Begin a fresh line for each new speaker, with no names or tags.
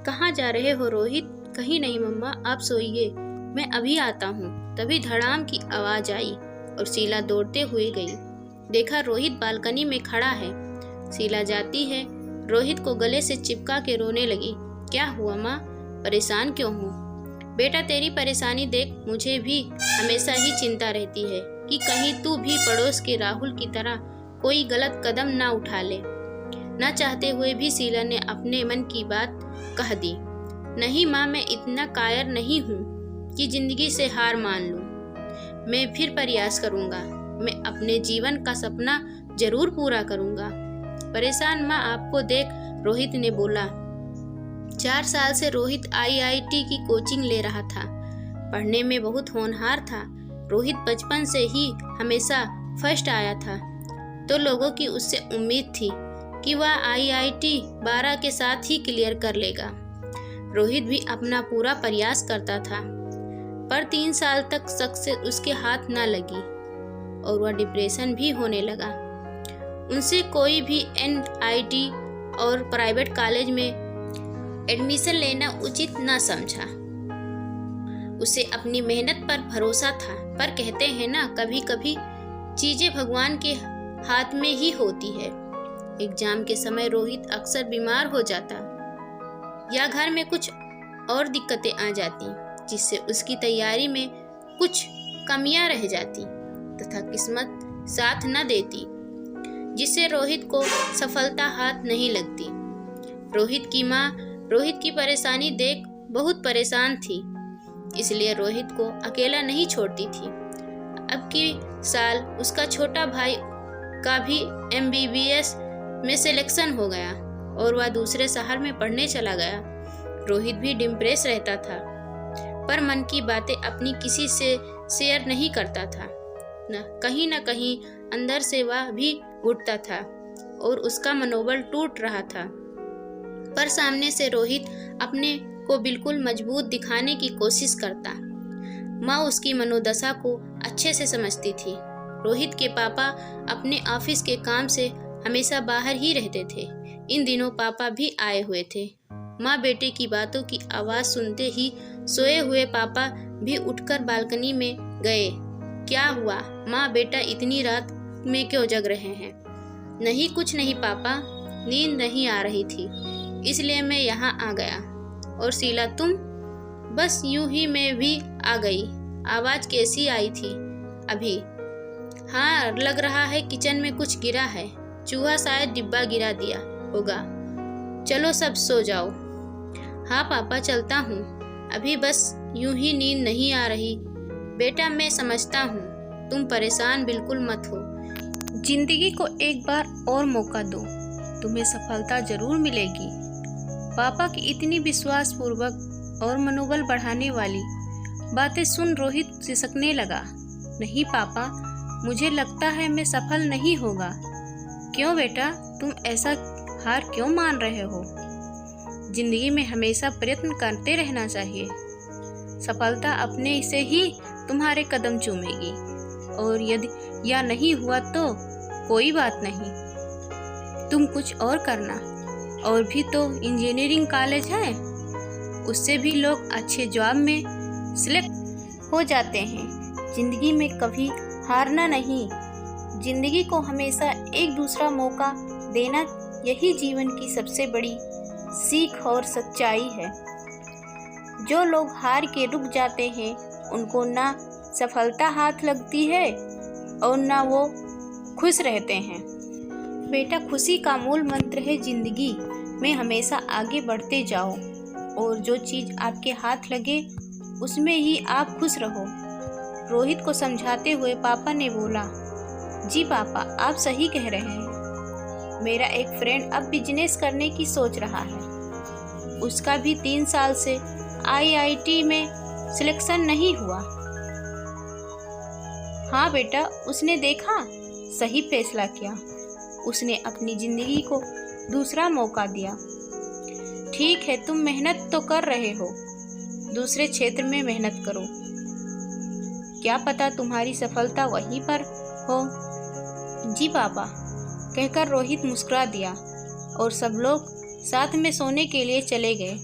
कहाँ जा रहे हो रोहित? कहीं नहीं मम्मा, आप सोइए, मैं अभी आता हूँ। तभी धड़ाम की आवाज आई और शीला दौड़ते हुए गई। देखा रोहित बालकनी में खड़ा है। शीला जाती है, रोहित को गले से चिपका के रोने लगी। क्या हुआ माँ, परेशान क्यों हो? बेटा तेरी परेशानी देख मुझे भी हमेशा ही चिंता रहती है कि कहीं तू भी पड़ोस के राहुल की तरह कोई गलत कदम ना उठा ले। ना चाहते हुए भी शीला ने अपने मन की बात कह दी। नहीं माँ, मैं इतना कायर नहीं हूँ कि जिंदगी से हार मान लूँ। मैं फिर प्रयास करूँगा। मैं अपने जीवन का सपना जरूर पूरा करूँगा। परेशान माँ आपको देख रोहित ने बोला। 4 साल से रोहित IIT की कोचिंग ले रहा था। पढ़ने में बहुत होनहार था। रोहित बचपन से ही हमेशा फर्स्ट आया था, तो लोगों की उससे उम्मीद थी कि वह IIT 12 के साथ ही क्लियर कर लेगा। रोहित भी अपना पूरा प्रयास करता था, पर 3 साल तक सक्सेस उसके हाथ न लगी और वह डिप्रेशन भी होने लगा। उनसे कोई भी NIT और प्राइवेट कॉलेज में एडमिशन लेना उचित न समझा। उसे अपनी मेहनत पर भरोसा था, पर कहते हैं ना, कभी कभी चीजें भगवान के हाथ में ही होती है। एग्जाम के समय रोहित अक्सर बीमार हो जाता या घर में कुछ और दिक्कतें आ जाती, जिससे उसकी तैयारी में कुछ कमियां रह जाती तथा किस्मत साथ न देती, जिससे रोहित को सफलता हाथ नहीं लगती। रोहित की माँ रोहित की परेशानी देख बहुत परेशान थी, इसलिए रोहित को अकेला नहीं छोड़ती थी। अब की साल उसका छोटा भाई का भी MBBS में सिलेक्शन हो गया और वह दूसरे शहर में पढ़ने चला गया। रोहित भी डिप्रेस रहता था, पर मन की बातें अपनी किसी से शेयर नहीं करता था। न कहीं अंदर से वह भी घुटता था और उसका मनोबल टूट रहा था। पर सामने से रोहित अपने को बिल्कुल मजबूत दिखाने की कोशिश करता। माँ उसकी मनोदशा को अच्छे से समझती थी। रोहित के पापा अपने ऑफिस के काम से हमेशा बाहर ही रहते थे। इन दिनों पापा भी आए हुए थे। माँ बेटे की बातों की आवाज सुनते ही सोए हुए पापा भी उठकर बालकनी में गए। क्या हुआ माँ बेटा, इतनी रात में क्यों जग रहे हैं? नहीं कुछ नहीं पापा, नींद नहीं आ रही थी इसलिए मैं यहाँ आ गया। और शीला तुम? बस यूं ही मैं भी आ गई। आवाज कैसी आई थी अभी? हाँ, लग रहा है किचन में कुछ गिरा है। चूहा शायद डिब्बा गिरा दिया होगा। चलो सब सो जाओ। हाँ पापा चलता हूँ, अभी बस यूं ही नींद नहीं आ रही। बेटा मैं समझता हूँ, तुम परेशान बिल्कुल मत हो। जिंदगी को एक बार और मौका दो, तुम्हें सफलता जरूर मिलेगी। पापा की इतनी विश्वासपूर्वक और मनोबल बढ़ाने वाली बातें सुन रोहित सिसकने लगा। नहीं पापा, मुझे लगता है मैं सफल नहीं होगा। क्यों बेटा, तुम ऐसा हार क्यों मान रहे हो? जिंदगी में हमेशा प्रयत्न करते रहना चाहिए। सफलता अपने से ही तुम्हारे कदम चूमेगी, और यदि या नहीं हुआ तो कोई बात नहीं, तुम कुछ और करना। और भी तो इंजीनियरिंग कॉलेज है, उससे भी लोग अच्छे जॉब में सिलेक्ट हो जाते हैं। जिंदगी में कभी हारना नहीं, जिंदगी को हमेशा एक दूसरा मौका देना, यही जीवन की सबसे बड़ी सीख और सच्चाई है। जो लोग हार के रुक जाते हैं उनको ना सफलता हाथ लगती है और ना वो खुश रहते हैं। बेटा खुशी का मूल मंत्र है जिंदगी में हमेशा आगे बढ़ते जाओ, और जो चीज़ आपके हाथ लगे उसमें ही आप खुश रहो। रोहित को समझाते हुए पापा ने बोला। जी पापा, आप सही कह रहे हैं। मेरा एक फ्रेंड अब बिजनेस करने की सोच रहा है। उसका भी 3 साल से IIT में सिलेक्शन नहीं हुआ। हाँ बेटा, उसने देखा, सही फैसला किया। उसने अपनी जिंदगी को दूसरा मौका दिया। ठीक है, तुम मेहनत तो कर रहे हो, दूसरे क्षेत्र में मेहनत करो, क्या पता तुम्हारी सफलता वहीं पर हो। जी पापा, कहकर रोहित मुस्कुरा दिया और सब लोग साथ में सोने के लिए चले गए।